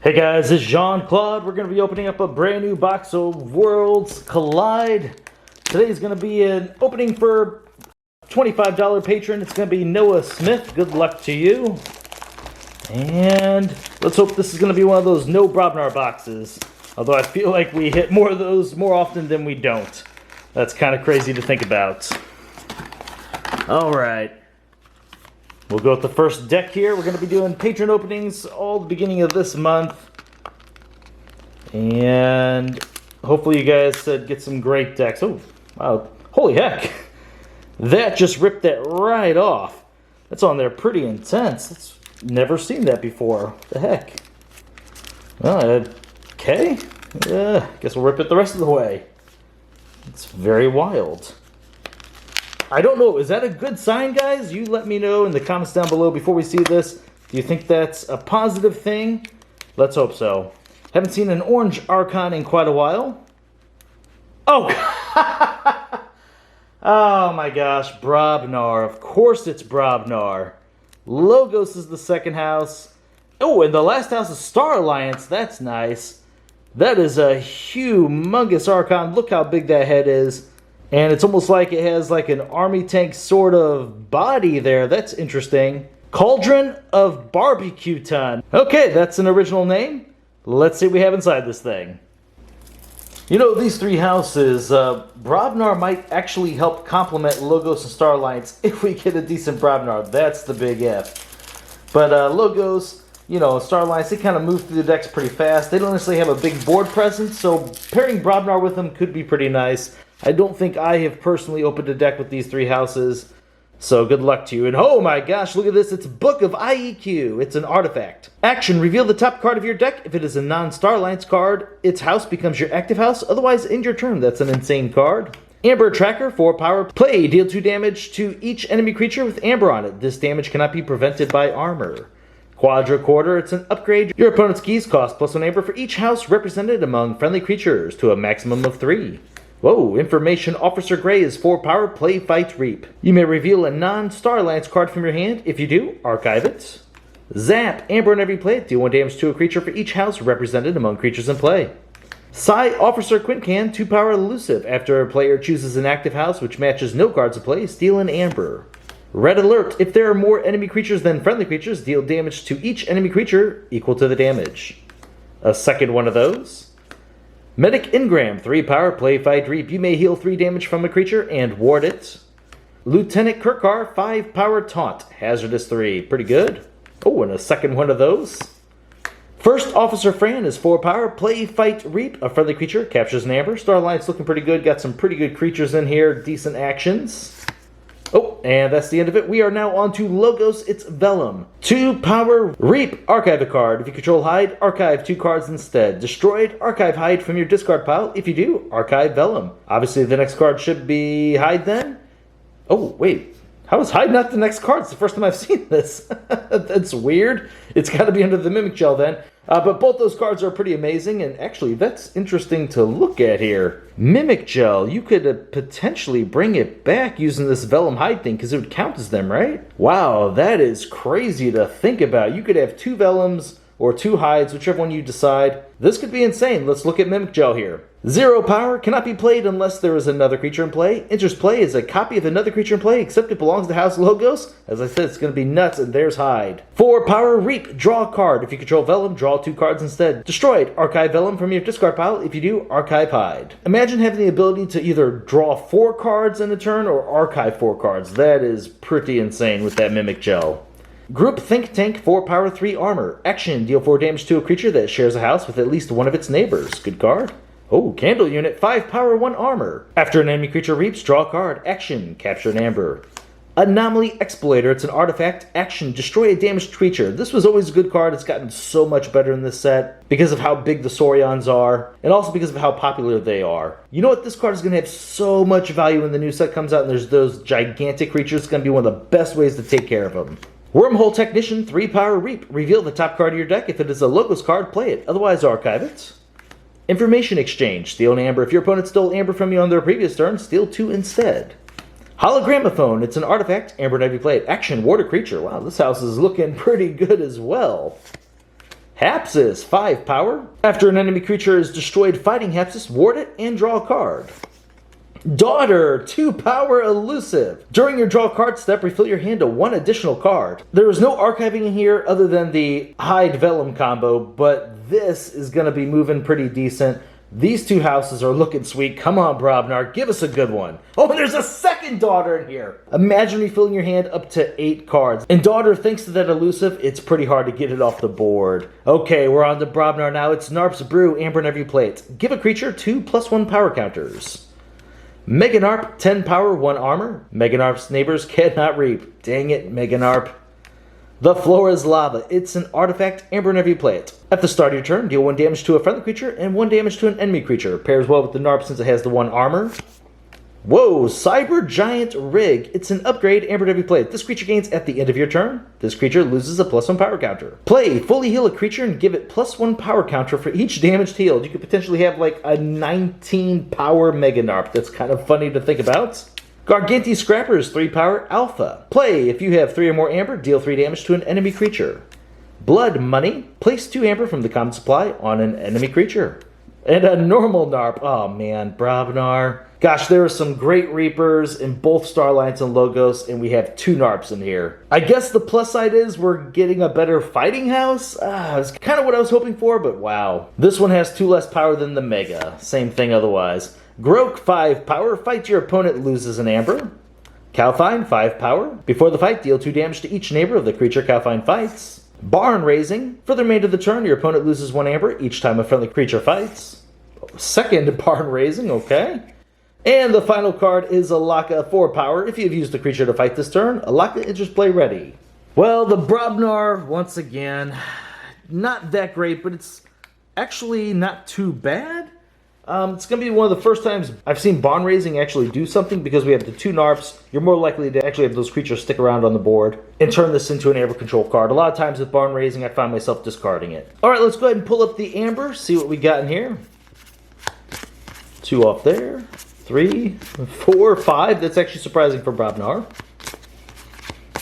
Hey guys, this is Jean-Claude. We're going to be opening up a brand new box of Worlds Collide. Today's going to be an opening for $25 patron. It's going to be Noah Smith. Good luck to you. And let's hope this is going to be one of those no Brobnar boxes. Although I feel like we hit more of those more often than we don't. That's kind of crazy to think about. Alright. We'll go with the first deck here. We're going to be doing patron openings all the beginning of this month. And hopefully you guys get some great decks. Oh, wow. Holy heck. That just ripped that right off. That's on there pretty intense. That's never seen that before. What the heck? Well, okay. Guess we'll rip it the rest of the way. It's very wild. I don't know. Is that a good sign, guys? You let me know in the comments down below before we see this. Do you think that's a positive thing? Let's hope so. Haven't seen an orange Archon in quite a while. Oh! Oh my gosh. Brobnar. Of course it's Brobnar. Logos is the second house. Oh, and the last house is Star Alliance. That's nice. That is a humongous Archon. Look how big that head is. And it's almost like it has like an army tank sort of body there. That's interesting. Cauldron of Barbecue Ton. Okay, that's an original name. Let's see what we have inside this thing. You know, these three houses, Brobnar might actually help complement Logos and Star Alliance if we get a decent Brobnar. That's the big F. But Logos, you know, Star Alliance, they kind of move through the decks pretty fast. They don't necessarily have a big board presence, so pairing Brobnar with them could be pretty nice. I don't think I have personally opened a deck with these three houses, so good luck to you. And oh my gosh, look at this. It's Book of IEQ. It's an artifact. Action. Reveal the top card of your deck. If it is a non-Star Alliance card, its house becomes your active house. Otherwise, end your turn. That's an insane card. Amber Tracker, 4 power. Play. Deal 2 damage to each enemy creature with Amber on it. This damage cannot be prevented by armor. Quadricorder, it's an upgrade. Your opponent's keys cost +1 Amber for each house represented among friendly creatures to a maximum of 3. Whoa, Information Officer Gray is 4 power, play, fight, reap. You may reveal a non-Star Alliance card from your hand. If you do, archive it. Zap, Amber on every play, deal 1 damage to a creature for each house represented among creatures in play. Psi Officer Quintcan, 2 power elusive. After a player chooses an active house which matches no cards in play, steal an Amber. Red Alert, if there are more enemy creatures than friendly creatures, deal damage to each enemy creature equal to the damage. A second one of those. Medic Ingram, 3 power, play, fight, reap. You may heal 3 damage from a creature and ward it. Lieutenant Kirkar, 5 power, taunt. Hazardous 3. Pretty good. Oh, and a second one of those. First Officer Fran is 4 power, play, fight, reap. A friendly creature captures an Amber. Star Alliance looking pretty good. Got some pretty good creatures in here. Decent actions. Oh, and that's the end of it. We are now on to Logos. It's Vellum. 2 power, reap. Archive a card. If you control hide, archive 2 cards instead. Destroyed, archive hide from your discard pile. If you do, archive Vellum. Obviously, the next card should be hide then. Oh, wait. How is hide not the next card? It's the first time I've seen this. That's weird. It's got to be under the Mimic Gel then. But both those cards are pretty amazing, and actually, that's interesting to look at here. Mimic Gel, you could potentially bring it back using this Vellum Hide thing, because it would count as them, right? Wow, that is crazy to think about. You could have 2 Vellums or 2 Hides, whichever one you decide. This could be insane. Let's look at Mimic Gel here. 0 power, cannot be played unless there is another creature in play. Enters play as a copy of another creature in play, except it belongs to House Logos. As I said, it's going to be nuts, and there's hide. 4 power, reap, draw a card. If you control Vellum, draw 2 cards instead. Destroyed, archive Vellum from your discard pile. If you do, archive hide. Imagine having the ability to either draw 4 cards in a turn or archive 4 cards. That is pretty insane with that Mimic Gel. Group Think Tank, 4 power, 3 armor. Action, deal 4 damage to a creature that shares a house with at least one of its neighbors. Good card. Oh, Candle Unit, 5 power, 1 armor. After an enemy creature reaps, draw a card. Action, capture an Amber. Anomaly Exploiter, it's an artifact. Action, destroy a damaged creature. This was always a good card. It's gotten so much better in this set because of how big the Saurians are, and also because of how popular they are. You know what? This card is going to have so much value when the new set comes out, and there's those gigantic creatures. It's going to be one of the best ways to take care of them. Wormhole Technician, 3 power, reap. Reveal the top card of your deck. If it is a Logos card, play it. Otherwise, archive it. Information Exchange, steal an Amber. If your opponent stole Amber from you on their previous turn, steal 2 instead. Hologrammophone, it's an artifact. Amber Navy play it. Action, ward a creature. Wow, this house is looking pretty good as well. Hapsis, 5 power. After an enemy creature is destroyed fighting Hapsis, ward it and draw a card. Daughter, 2 power elusive. During your draw card step, refill your hand to 1 additional card. There is no archiving in here other than the Hide Vellum combo, but this is going to be moving pretty decent. These 2 houses are looking sweet. Come on, Brobnar, give us a good one. Oh, and there's a second Daughter in here. Imagine refilling your hand up to 8 cards. And Daughter, thanks to that elusive, it's pretty hard to get it off the board. Okay, we're on to Brobnar now. It's Narp's Brew, Amber in every plate. Give a creature 2+1 power counters. Meganarp, 10 power, 1 armor. Meganarp's neighbors cannot reap. Dang it, Meganarp. The floor is lava. It's an artifact, Amber in every plate. At the start of your turn, deal 1 damage to a friendly creature and 1 damage to an enemy creature. Pairs well with the Narp since it has the 1 armor. Whoa, Cyber Giant Rig. It's an upgrade, Amber in every plate. This creature gains at the end of your turn. This creature loses a +1 power counter. Play, fully heal a creature and give it +1 power counter for each damage healed. You could potentially have like a 19 power Meganarp. That's kind of funny to think about. Garganti Scrapper is 3 power alpha. Play, if you have 3 or more amber, deal 3 damage to an enemy creature. Blood Money, place 2 amber from the common supply on an enemy creature. And a normal Narp. Oh man, Brobnar. Gosh, there are some great Reapers in both Starlights and Logos, and we have 2 Narps in here. I guess the plus side is we're getting a better fighting house? It's kind of what I was hoping for, but wow. This one has 2 less power than the Mega. Same thing otherwise. Grok, 5 power. Fight your opponent, loses an amber. Calfine, 5 power. Before the fight, deal 2 damage to each neighbor of the creature Calfine fights. Barn Raising. For the remainder of the turn, your opponent loses 1 amber each time a friendly creature fights. Second Barn Raising, okay. And the final card is Alaka, 4 power. If you've used the creature to fight this turn, Alaka Interplay ready. Well, the Brobnar, once again, not that great, but it's actually not too bad. It's going to be one of the first times I've seen Barn Raising actually do something because we have the 2 Narps. You're more likely to actually have those creatures stick around on the board and turn this into an Amber control card. A lot of times with Barn Raising, I find myself discarding it. All right, let's go ahead and pull up the Amber, see what we got in here. 2 off there. 3, 4, 5. That's actually surprising for Brobnar.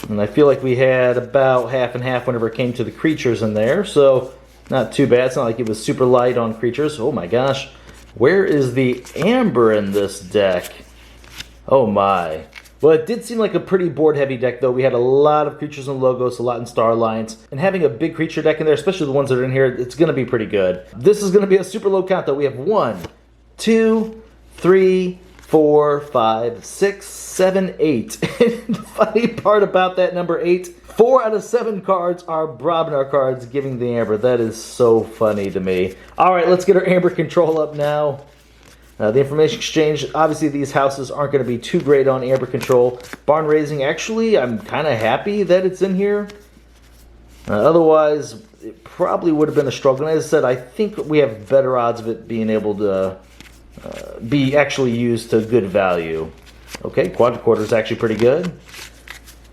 And I feel like we had about half and half whenever it came to the creatures in there. So not too bad. It's not like it was super light on creatures. Oh my gosh. Where is the Amber in this deck? Oh my. Well, it did seem like a pretty board heavy deck though. We had a lot of creatures in Logos, a lot in Starlines. And having a big creature deck in there, especially the ones that are in here, it's going to be pretty good. This is going to be a super low count though. We have 1, 2, 3, 4, 5, 6, 7, 8. And the funny part about that number 8, 4 out of 7 cards are Brobnar cards giving the Amber. That is so funny to me. All right, let's get our Amber control up now. The information exchange, obviously these houses aren't going to be too great on Amber control. Barn Raising, actually, I'm kind of happy that it's in here. Otherwise, it probably would have been a struggle. And as I said, I think we have better odds of it being able to be actually used to good value. Okay, Quadricorder is actually pretty good.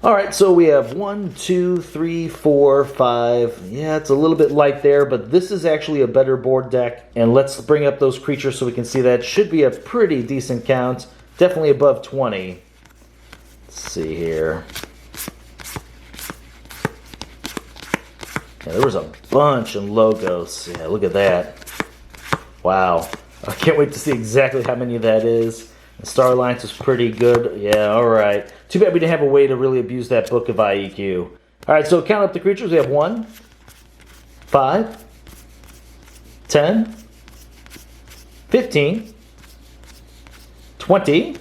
All right, so we have 1, 2, 3, 4, 5. Yeah, it's a little bit light there, but this is actually a better board deck. And let's bring up those creatures so we can see that. Should be a pretty decent count. Definitely above 20. Let's see here. Yeah, there was a bunch in Logos. Yeah, look at that. Wow. I can't wait to see exactly how many that is. Starlines was pretty good. Yeah, all right. Too bad we didn't have a way to really abuse that book of IEQ. All right, so count up the creatures. We have 1, 5, 10, 15, 20,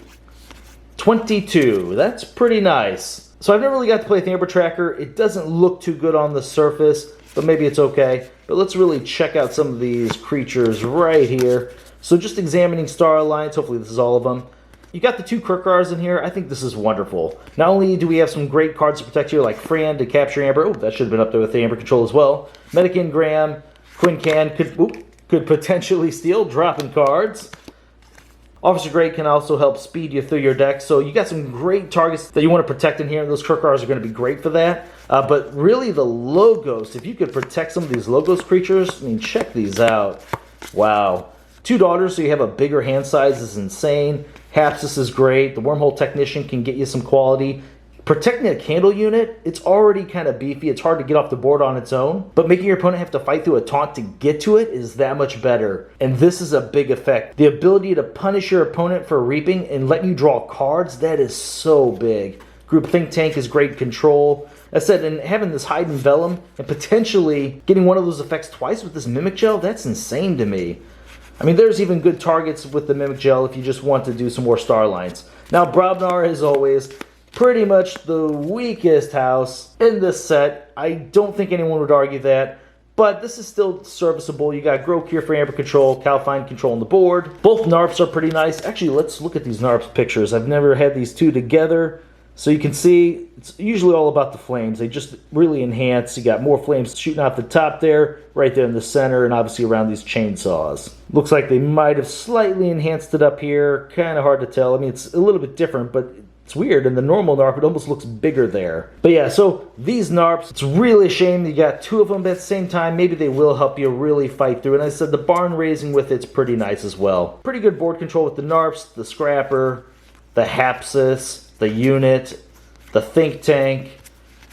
22. That's pretty nice. So I've never really got to play with the Amber Tracker. It doesn't look too good on the surface, but maybe it's okay. But let's really check out some of these creatures right here. So just examining Star Alliance, hopefully this is all of them. You got the 2 Kurkars in here. I think this is wonderful. Not only do we have some great cards to protect here, like Fran to capture Amber. Oh, that should have been up there with the Amber control as well. Medican Graham, Quincan could potentially steal, dropping cards. Officer Grey can also help speed you through your deck. So you got some great targets that you want to protect in here. And those Kurkars are going to be great for that. But really the Logos, if you could protect some of these Logos creatures, I mean, check these out. Wow. 2 Daughters, so you have a bigger hand size, is insane. Hapsis is great. The Wormhole Technician can get you some quality. Protecting a candle unit, it's already kind of beefy. It's hard to get off the board on its own. But making your opponent have to fight through a taunt to get to it is that much better. And this is a big effect. The ability to punish your opponent for reaping and let you draw cards, that is so big. Group Think Tank is great control. As I said, and having this Hide and Vellum and potentially getting one of those effects twice with this Mimic Gel, that's insane to me. I mean, there's even good targets with the Mimic Gel if you just want to do some more star lines. Now, Brobnar, as always, pretty much the weakest house in this set. I don't think anyone would argue that, but this is still serviceable. You got Grow Cure for Amber Control, Calfine Control on the board. Both NARPs are pretty nice. Actually, let's look at these NARPs pictures. I've never had these two together. So you can see, it's usually all about the flames. They just really enhance. You got more flames shooting off the top there, right there in the center, and obviously around these chainsaws. Looks like they might have slightly enhanced it up here. Kind of hard to tell. I mean, it's a little bit different, but it's weird. In the normal NARP, it almost looks bigger there. But yeah, so these NARPs, it's really a shame that you got two of them at the same time. Maybe they will help you really fight through. And as I said, the barn raising with it's pretty nice as well. Pretty good board control with the NARPs, the Scrapper, the Hapsis, the Unit, the Think Tank.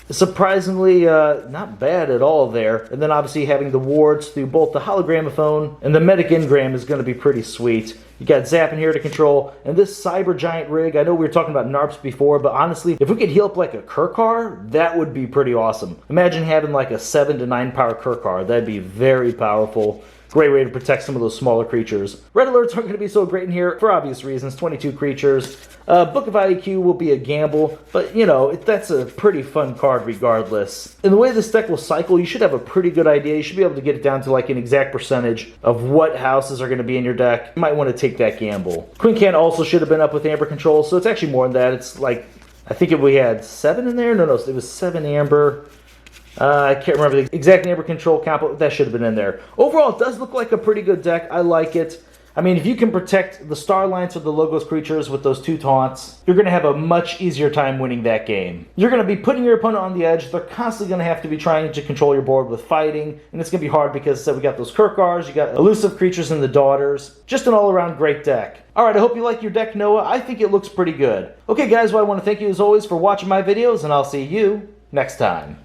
Surprisingly, not bad at all there. And then obviously having the wards through both the Hologramophone and the Medic Engram is going to be pretty sweet. You got Zap in here to control, and this Cyber Giant rig, I know we were talking about NARPs before, but honestly, if we could heal up like a Kurkar, that would be pretty awesome. Imagine having like a 7 to 9 power Kurkar. That'd be very powerful. Great way to protect some of those smaller creatures. Red alerts aren't going to be so great in here for obvious reasons. 22 creatures. Book of IEQ will be a gamble, but you know, that's a pretty fun card regardless. In the way this deck will cycle, you should have a pretty good idea. You should be able to get it down to like an exact percentage of what houses are going to be in your deck. You might want to take that gamble. Queen Can also should have been up with Amber Control, so it's actually more than that. It's like, I think if we had 7 in there, no, it was 7 Amber. I can't remember the exact Amber Control count, but that should have been in there. Overall, it does look like a pretty good deck. I like it. I mean, if you can protect the Star Lines of the Logos creatures with those 2 taunts, you're going to have a much easier time winning that game. You're going to be putting your opponent on the edge. They're constantly going to have to be trying to control your board with fighting, and it's going to be hard because, we got those Kurkars, you got elusive creatures and the Daughters. Just an all-around great deck. Alright, I hope you like your deck, Noah. I think it looks pretty good. Okay, guys, well, I want to thank you as always for watching my videos, and I'll see you next time.